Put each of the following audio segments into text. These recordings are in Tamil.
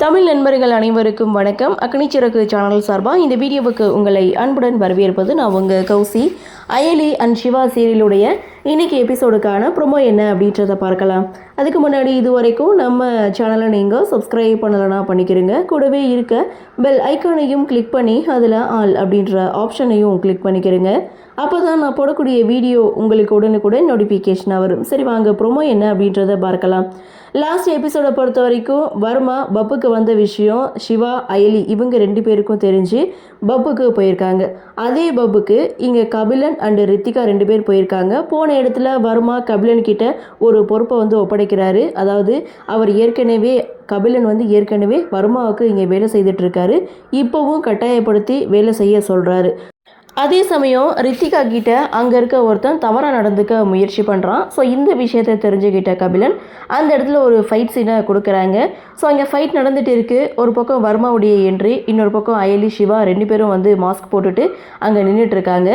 தமிழ் நண்பர்கள் அனைவருக்கும் வணக்கம். அக்னிச்சிறகு சேனல் சார்பாக இந்த வீடியோவுக்கு உங்களை அன்புடன் வரவேற்பது நான் உங்கள் கௌசி. அயலி அண்ட் சிவா சீரியலுடைய இன்னைக்கு எபிசோடுக்கான ப்ரொமோ என்ன அப்படின்றத பார்க்கலாம். அதுக்கு முன்னாடி இது வரைக்கும் நம்ம சேனலை நீங்கள் சப்ஸ்கிரைப் பண்ணலைன்னா பண்ணிக்கிறீங்க. கூடவே இருக்க பெல் ஐக்கானையும் கிளிக் பண்ணி அதில் ஆல் அப்படின்ற ஆப்ஷனையும் கிளிக் பண்ணிக்கிறீங்க. அப்போ தான் நான் போடக்கூடிய வீடியோ உங்களுக்கு உடனுக்குடன் நோட்டிஃபிகேஷனாக வரும். சரி வாங்க ப்ரொமோ என்ன அப்படின்றத பார்க்கலாம். லாஸ்ட் எபிசோடை பொறுத்த வரைக்கும் வர்மா பப்புக்கு வந்த விஷயம் சிவா அயலி இவங்க 2 பேருக்கும் தெரிஞ்சு பப்புக்கு போயிருக்காங்க. அதே பப்புக்கு இங்கே கபிலன் அண்டு ரித்திகா 2 பேர் போயிருக்காங்க. போன இடத்துல வர்மா கபிலன் கிட்ட ஒரு பொறுப்பை ஒப்படைக்கிறாரு. அதாவது அவர் கபிலன் ஏற்கனவே வர்மாவுக்கு இங்கே வேலை செய்துட்டு இருக்காரு. இப்போவும் கட்டாயப்படுத்தி வேலை செய்ய சொல்கிறாரு. அதே சமயம் ரித்திகா கிட்ட அங்கே இருக்க ஒருத்தன் தவறாக நடந்துக்க முயற்சி பண்ணுறான். ஸோ இந்த விஷயத்தை தெரிஞ்சுக்கிட்ட கபிலன் அந்த இடத்துல ஒரு ஃபைட் சீனை கொடுக்குறாங்க. ஸோ அங்கே ஃபைட் நடந்துகிட்டு இருக்குது. ஒரு பக்கம் வர்மாவுடைய என்ட்ரி, இன்னொரு பக்கம் அயலி சிவா 2 பேரும் மாஸ்க் போட்டுட்டு அங்கே நின்றுட்டுருக்காங்க.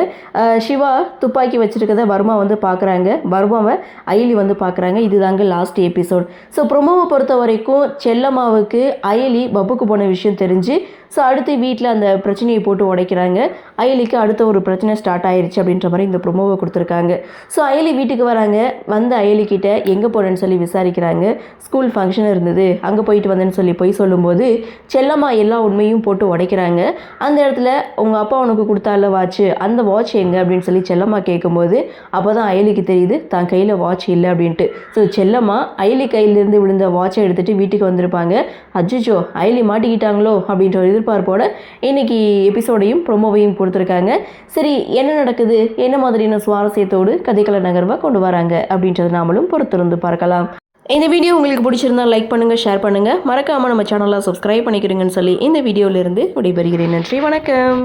சிவா துப்பாக்கி வச்சுருக்கத வர்மா பார்க்குறாங்க. வர்மாவை அயலி பார்க்குறாங்க. இதுதாங்க லாஸ்ட் எபிசோட். ஸோ ப்ரொமோவை பொறுத்த வரைக்கும் செல்லம்மாவுக்கு அயலி பப்புக்கு போன விஷயம் தெரிஞ்சு ஸோ அடுத்து வீட்டில் அந்த பிரச்சனையை போட்டு உடைக்கிறாங்க. அயலிக்கு அடுத்த ஒரு பிரச்சனை ஸ்டார்ட் ஆயிடுச்சு அப்படின்ற மாதிரி இந்த ப்ரொமோவை கொடுத்துருக்காங்க. ஸோ அயலி வீட்டுக்கு வராங்க. அயலிக்கிட்ட எங்கே போனேன்னு சொல்லி விசாரிக்கிறாங்க. ஸ்கூல் ஃபங்க்ஷன் இருந்தது, அங்கே போயிட்டு வந்தேன்னு சொல்லி போய் சொல்லும்போது செல்லம்மா எல்லா உண்மையும் போட்டு உடைக்கிறாங்க. அந்த இடத்துல உங்கள் அப்பா உனக்கு கொடுத்தால வாட்ச், அந்த வாட்ச் எங்கே அப்படின்னு சொல்லி செல்லம்மா கேட்கும்போது அப்போ தான் அயலிக்கு தெரியுது தான் கையில் வாட்ச் இல்லை அப்படின்ட்டு. ஸோ செல்லம்மா அயலி கையிலேருந்து விழுந்த வாட்சை எடுத்துகிட்டு வீட்டுக்கு வந்திருப்பாங்க. அஜிஜோ அயலி மாட்டிக்கிட்டாங்களோ அப்படின்ற ஒரு எதிர்பார்ப்போட இன்னைக்கு எபிசோடையும் ப்ரொமோவையும் கொடுத்துருக்காங்க. சரி என்ன நடக்குது, என்ன மாதிரியான சுவாரஸ்யத்தோடு கதைக்கள நகர்வாக கொண்டு வராங்க அப்படின்றத நாமளும் பொறுத்திருந்து பார்க்கலாம். இந்த வீடியோ உங்களுக்கு பிடிச்சிருந்தா லைக் பண்ணுங்கள், ஷேர் பண்ணுங்கள். மறக்காமல் நம்ம சேனலை சப்ஸ்கிரைப் பண்ணிக்கிறீங்கன்னு சொல்லி இந்த வீடியோவிலிருந்து விடைபெறுகிறேன். நன்றி, வணக்கம்.